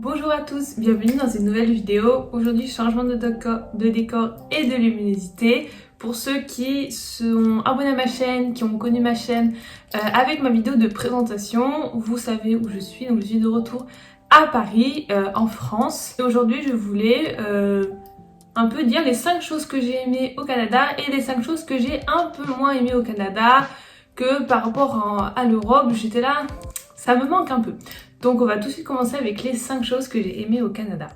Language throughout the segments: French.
Bonjour à tous, bienvenue dans une nouvelle vidéo. Aujourd'hui, changement de décor et de luminosité. Pour ceux qui sont abonnés à ma chaîne, qui ont connu ma chaîne avec ma vidéo de présentation, vous savez où je suis. Donc je suis de retour à Paris, en France. Et aujourd'hui, je voulais un peu dire les 5 choses que j'ai aimées au Canada et les 5 choses que j'ai un peu moins aimées au Canada, que par rapport à l'Europe, j'étais là, ça me manque un peu. Donc on va tout de suite commencer avec les 5 choses que j'ai aimées au Canada.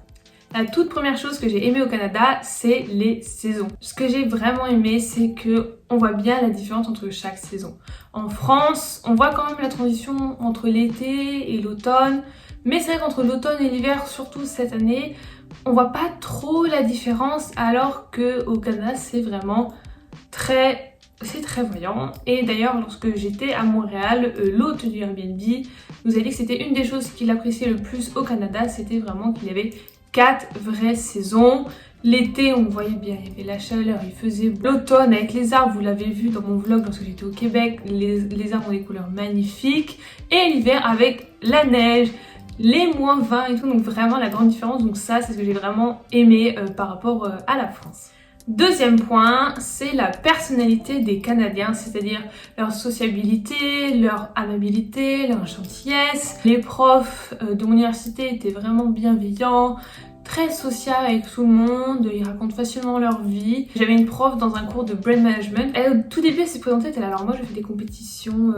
La toute première chose que j'ai aimée au Canada, c'est les saisons. Ce que j'ai vraiment aimé, c'est que on voit bien la différence entre chaque saison. En France, on voit quand même la transition entre l'été et l'automne, mais c'est vrai qu'entre l'automne et l'hiver, surtout cette année, on voit pas trop la différence, alors que au Canada, c'est vraiment très voyant. Et d'ailleurs, lorsque j'étais à Montréal, l'hôte du Airbnb nous a dit que c'était une des choses qu'il appréciait le plus au Canada, c'était vraiment qu'il y avait 4 vraies saisons. L'été, on voyait bien, il y avait la chaleur, il faisait beau. L'automne avec les arbres, vous l'avez vu dans mon vlog lorsque j'étais au Québec, les arbres ont des couleurs magnifiques. Et l'hiver avec la neige, les moins 20 et tout, donc vraiment la grande différence. Donc ça, c'est ce que j'ai vraiment aimé par rapport à la France. Deuxième point, c'est la personnalité des Canadiens, c'est-à-dire leur sociabilité, leur amabilité, leur gentillesse. Les profs de mon université étaient vraiment bienveillants, très sociaux avec tout le monde, ils racontent facilement leur vie. J'avais une prof dans un cours de brand management. Elle, au tout début, elle s'est présentée, elle était là, alors moi je fais des compétitions,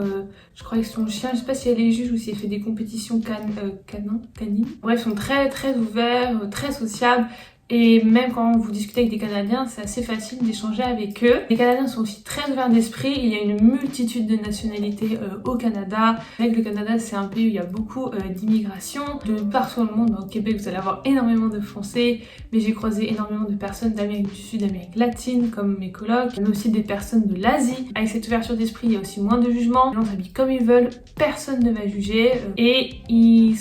je crois avec son chien, je sais pas si elle est juge ou si elle fait des compétitions canines. Bref, ils sont très ouverts, très sociables. Et même quand vous discutez avec des Canadiens, c'est assez facile d'échanger avec eux. Les Canadiens sont aussi très ouverts d'esprit. Il y a une multitude de nationalités au Canada. Avec le Canada, c'est un pays où il y a beaucoup d'immigration. De partout dans le monde, au Québec, vous allez avoir énormément de Français. Mais j'ai croisé énormément de personnes d'Amérique du Sud, d'Amérique latine, comme mes colocs. Mais aussi des personnes de l'Asie. Avec cette ouverture d'esprit, il y a aussi moins de jugement. Les gens s'habillent comme ils veulent. Personne ne va juger. Et ils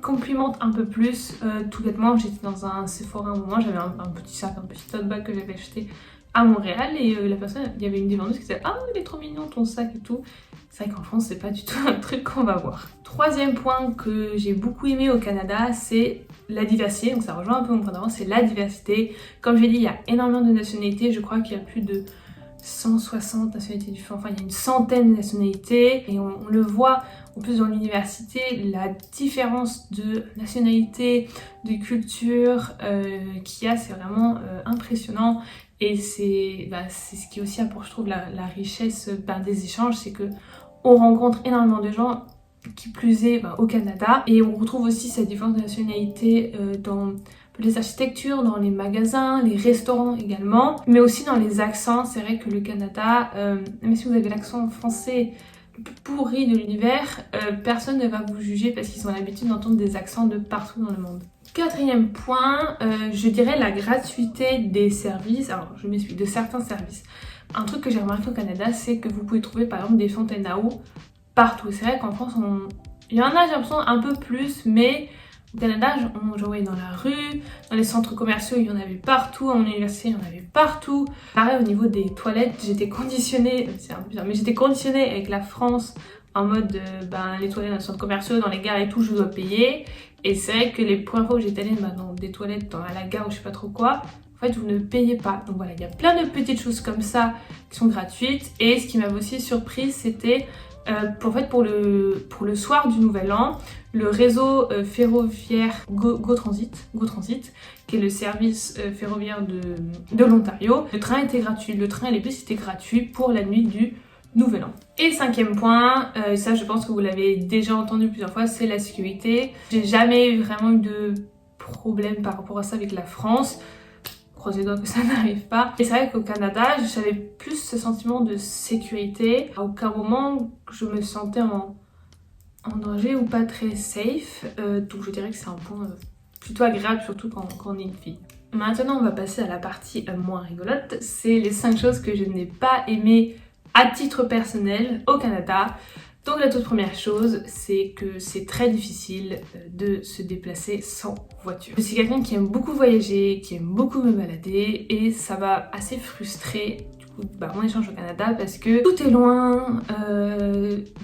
complimentent un peu plus. Tout bêtement, j'étais dans un Sephora à un moment, j'avais un petit sac, un petit tote bag que j'avais acheté à Montréal et la personne, il y avait une des vendeuses qui disait ah il est trop mignon ton sac et tout. C'est vrai qu'en France c'est pas du tout un truc qu'on va voir. Troisième point que j'ai beaucoup aimé au Canada, c'est la diversité, donc ça rejoint un peu mon point d'avant, c'est la diversité. Comme j'ai dit, il y a énormément de nationalités, je crois qu'il y a plus de 160 nationalités différentes, enfin il y a une centaine de nationalités et on le voit en plus dans l'université, la différence de nationalité, de culture qu'il y a, c'est vraiment impressionnant. Et c'est ce qui aussi apporte, je trouve, la richesse des échanges, c'est que on rencontre énormément de gens, qui plus est au Canada, et on retrouve aussi cette différence de nationalité dans les architectures, dans les magasins, les restaurants également, mais aussi dans les accents. C'est vrai que le Canada, même si vous avez l'accent français le plus pourri de l'univers, personne ne va vous juger parce qu'ils ont l'habitude d'entendre des accents de partout dans le monde. Quatrième point, je dirais la gratuité des services. Alors je m'explique, de certains services. Un truc que j'ai remarqué au Canada, c'est que vous pouvez trouver par exemple des fontaines à eau partout. C'est vrai qu'en France, il y en a, j'ai l'impression, un peu plus, mais au Canada, j'en voyais dans la rue, dans les centres commerciaux, il y en avait partout, à mon université, il y en avait partout. Pareil, au niveau des toilettes, j'étais conditionnée, c'est un peu bizarre, mais j'étais conditionnée avec la France en mode, les toilettes dans les centres commerciaux, dans les gares et tout, je dois payer. Et c'est vrai que les premières fois où j'étais allée dans des toilettes, à la gare ou je sais pas trop quoi, en fait, vous ne payez pas. Donc voilà, il y a plein de petites choses comme ça qui sont gratuites. Et ce qui m'avait aussi surprise, c'était pour le soir du Nouvel An, le réseau ferroviaire Go Transit, qui est le service ferroviaire de l'Ontario, le train était gratuit. Le train et les bus étaient gratuits pour la nuit du Nouvel An. Et cinquième point, ça je pense que vous l'avez déjà entendu plusieurs fois, c'est la sécurité. J'ai jamais vraiment eu de problème par rapport à ça avec la France. Croisez les doigts que ça n'arrive pas. Et c'est vrai qu'au Canada, j'avais plus ce sentiment de sécurité. À aucun moment je me sentais en danger ou pas très safe. Donc je dirais que c'est un point plutôt agréable, surtout quand on est une fille. Maintenant, on va passer à la partie moins rigolote. C'est les 5 choses que je n'ai pas aimées à titre personnel au Canada. Donc la toute première chose, c'est que c'est très difficile de se déplacer sans voiture. Je suis quelqu'un qui aime beaucoup voyager, qui aime beaucoup me balader et ça m'a assez frustrée du coup mon échange au Canada parce que tout est loin,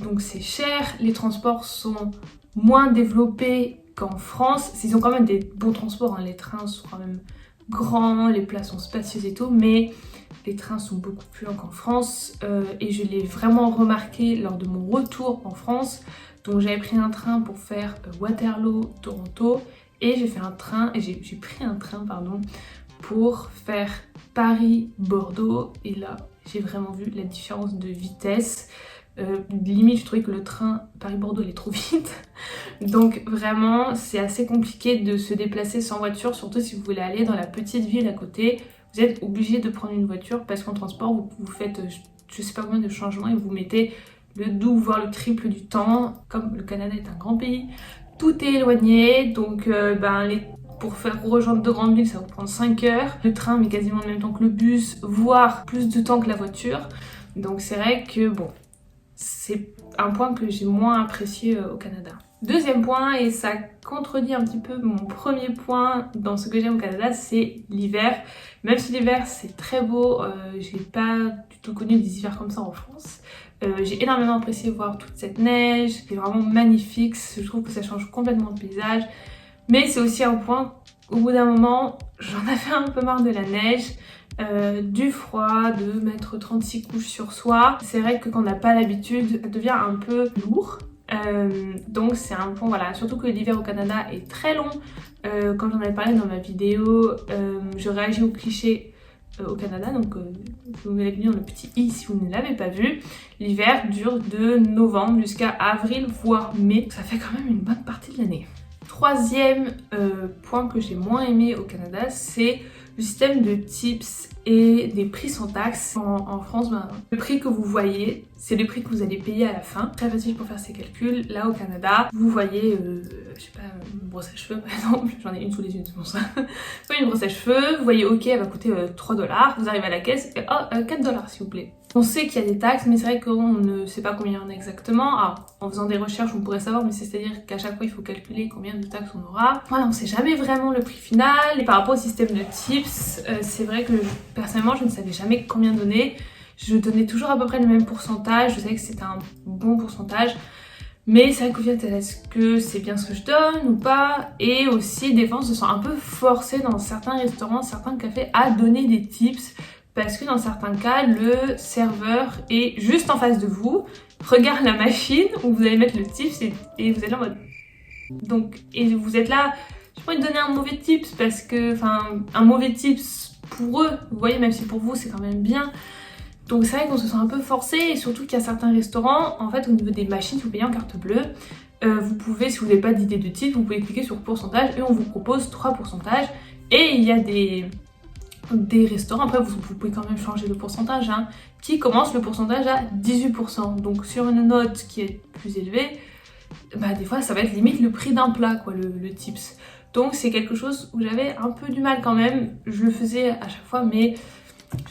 donc c'est cher, les transports sont moins développés qu'en France, ils ont quand même des bons transports, hein. Les trains sont quand même grands, les places sont spacieuses et tout, mais les trains sont beaucoup plus longs qu'en France et je l'ai vraiment remarqué lors de mon retour en France. Donc j'avais pris un train pour faire Waterloo-Toronto et j'ai pris un train pour faire Paris-Bordeaux et là j'ai vraiment vu la différence de vitesse. Limite je trouvais que le train Paris-Bordeaux allait trop vite. Donc vraiment c'est assez compliqué de se déplacer sans voiture, surtout si vous voulez aller dans la petite ville à côté. Vous êtes obligé de prendre une voiture parce qu'en transport vous faites je sais pas combien de changements et vous mettez le double voire le triple du temps. Comme le Canada est un grand pays, tout est éloigné, donc pour faire rejoindre de grandes villes ça vous prend 5 heures. Le train met quasiment le même temps que le bus, voire plus de temps que la voiture. Donc c'est vrai que bon, c'est un point que j'ai moins apprécié au Canada. Deuxième point, et ça contredit un petit peu mon premier point dans ce que j'aime au Canada, c'est l'hiver. Même si l'hiver c'est très beau, j'ai pas du tout connu des hivers comme ça en France. J'ai énormément apprécié voir toute cette neige, c'est vraiment magnifique, je trouve que ça change complètement le paysage. Mais c'est aussi un point, au bout d'un moment, j'en avais un peu marre de la neige, du froid, de mettre 36 couches sur soi. C'est vrai que quand on n'a pas l'habitude, ça devient un peu lourd. Donc c'est un point, voilà, surtout que l'hiver au Canada est très long. Quand j'en avais parlé dans ma vidéo, je réagis aux clichés au Canada, donc vous l'avez vu dans le petit i si vous ne l'avez pas vu. L'hiver dure de novembre jusqu'à avril voire mai, ça fait quand même une bonne partie de l'année. Troisième point que j'ai moins aimé au Canada, c'est le système de tips et des prix sans taxe. En France, le prix que vous voyez, c'est le prix que vous allez payer à la fin. Très facile pour faire ces calculs. Là au Canada, vous voyez, je sais pas, une brosse à cheveux par exemple, j'en ai une sous les yeux, c'est pour ça. Vous voyez une brosse à cheveux, vous voyez ok, elle va coûter 3 $, vous arrivez à la caisse et 4 $ s'il vous plaît. On sait qu'il y a des taxes, mais c'est vrai qu'on ne sait pas combien il y en a exactement. Alors, en faisant des recherches, on pourrait savoir, mais c'est-à-dire qu'à chaque fois, il faut calculer combien de taxes on aura. Voilà, on sait jamais vraiment le prix final. Et par rapport au système de tips, c'est vrai que personnellement, je ne savais jamais combien donner. Je donnais toujours à peu près le même pourcentage. Je savais que c'était un bon pourcentage. Mais c'est vrai qu'au final, est-ce que c'est bien ce que je donne ou pas? Et aussi, des fois, on se sent un peu forcé dans certains restaurants, certains cafés à donner des tips. Parce que dans certains cas, le serveur est juste en face de vous, regarde la machine où vous allez mettre le tips et vous êtes là en mode... Donc, et vous êtes là, je pourrais donner un mauvais tips parce que, enfin, un mauvais tips pour eux, vous voyez, même si pour vous c'est quand même bien. Donc c'est vrai qu'on se sent un peu forcé et surtout qu'il y a certains restaurants, en fait au niveau des machines, si vous payez en carte bleue, vous pouvez, si vous n'avez pas d'idée de tips, vous pouvez cliquer sur pourcentage et on vous propose 3 pourcentages. Et il y a des restaurants, après vous pouvez quand même changer le pourcentage, hein, qui commence le pourcentage à 18%. Donc sur une note qui est plus élevée, bah des fois ça va être limite le prix d'un plat quoi, le tips. Donc c'est quelque chose où j'avais un peu du mal quand même, je le faisais à chaque fois, mais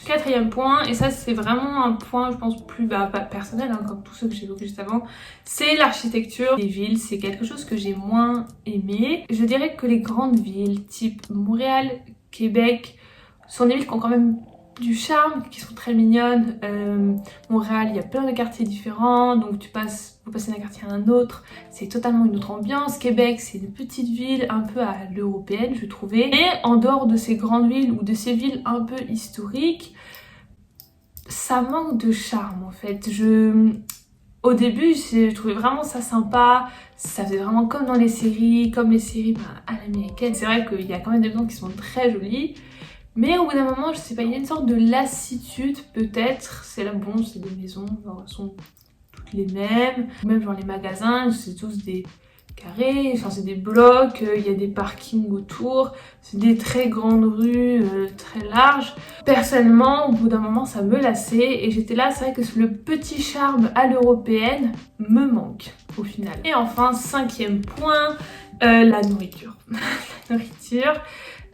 quatrième point, et ça c'est vraiment un point je pense plus personnel, hein, comme tous ceux que j'ai évoqués juste avant, c'est l'architecture des villes. C'est quelque chose que j'ai moins aimé. Je dirais que les grandes villes type Montréal, Québec, sont des villes qui ont quand même du charme, qui sont très mignonnes. Montréal, il y a plein de quartiers différents, donc vous passez d'un quartier à un autre, c'est totalement une autre ambiance. Québec, c'est une petite ville un peu à l'européenne, je trouvais. Et en dehors de ces grandes villes ou de ces villes un peu historiques, ça manque de charme en fait. Au début, je trouvais vraiment ça sympa, ça faisait vraiment comme dans les séries, à l'américaine. C'est vrai qu'il y a quand même des maisons qui sont très jolies, mais au bout d'un moment, je sais pas, il y a une sorte de lassitude peut-être. C'est là, bon, c'est des maisons, genre, elles sont toutes les mêmes. Même genre les magasins, c'est tous des carrés, enfin c'est des blocs, il y a des parkings autour, c'est des très grandes rues, très larges. Personnellement, au bout d'un moment, ça me lassait et j'étais là, c'est vrai que le petit charme à l'européenne me manque au final. Et enfin, cinquième point, la nourriture. La nourriture,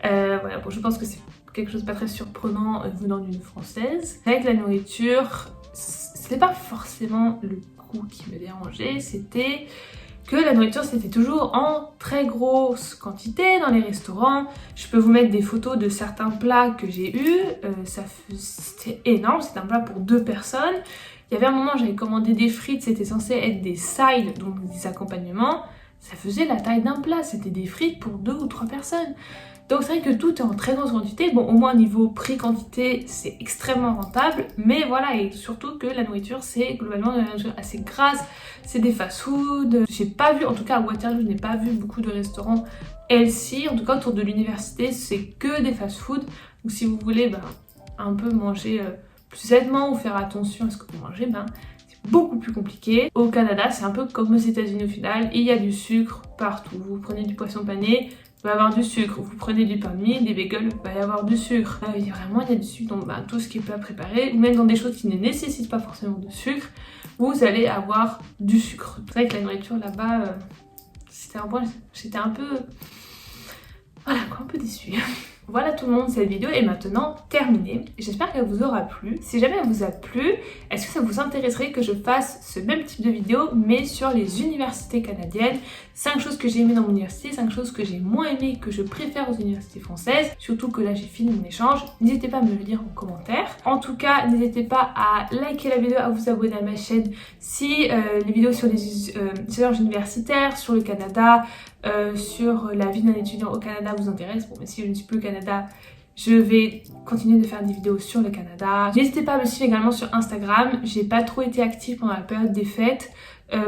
voilà, bon, je pense que c'est quelque chose de pas très surprenant venant d'une française. Avec la nourriture, c'était pas forcément le goût qui me dérangeait, c'était que la nourriture c'était toujours en très grosse quantité dans les restaurants. Je peux vous mettre des photos de certains plats que j'ai eus, c'était énorme, c'était un plat pour 2 personnes. Il y avait un moment j'avais commandé des frites, c'était censé être des sides, donc des accompagnements. ça faisait la taille d'un plat, c'était des frites pour 2 ou 3 personnes. Donc c'est vrai que tout est en très grande quantité, bon au moins niveau prix-quantité c'est extrêmement rentable, mais voilà, et surtout que la nourriture c'est globalement de la nourriture assez grasse, c'est des fast-food, j'ai pas vu, en tout cas à Waterloo je n'ai pas vu beaucoup de restaurants healthy, en tout cas autour de l'université c'est que des fast-food, donc si vous voulez un peu manger plus sainement ou faire attention à ce que vous mangez, c'est beaucoup plus compliqué. Au Canada c'est un peu comme aux États-Unis au final, il y a du sucre partout, vous prenez du poisson pané, il va y avoir du sucre, vous prenez du pain de mie, des bagels, il va y avoir du sucre. Il y a du sucre, donc tout ce qui est plat préparé, ou même dans des choses qui ne nécessitent pas forcément de sucre, vous allez avoir du sucre. C'est vrai que la nourriture là-bas, j'étais un peu... Voilà quoi, un peu déçue. Voilà tout le monde, cette vidéo est maintenant terminée. J'espère qu'elle vous aura plu. Si jamais elle vous a plu, est-ce que ça vous intéresserait que je fasse ce même type de vidéo mais sur les universités canadiennes? 5 choses que j'ai aimées dans mon université, 5 choses que j'ai moins aimées, que je préfère aux universités françaises. Surtout que là j'ai fini mon échange. N'hésitez pas à me le dire en commentaire. En tout cas, n'hésitez pas à liker la vidéo, à vous abonner à ma chaîne si les vidéos sur les échanges universitaires, sur le Canada, sur la vie d'un étudiant au Canada vous intéresse. Bon, mais si je ne suis plus au Canada, je vais continuer de faire des vidéos sur le Canada. N'hésitez pas à me suivre également sur Instagram. J'ai pas trop été active pendant la période des fêtes,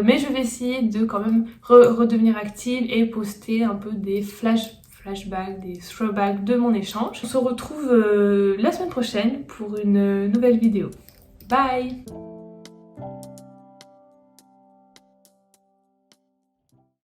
mais je vais essayer de quand même redevenir active et poster un peu des flashbacks, des throwbacks de mon échange. On se retrouve la semaine prochaine pour une nouvelle vidéo. Bye!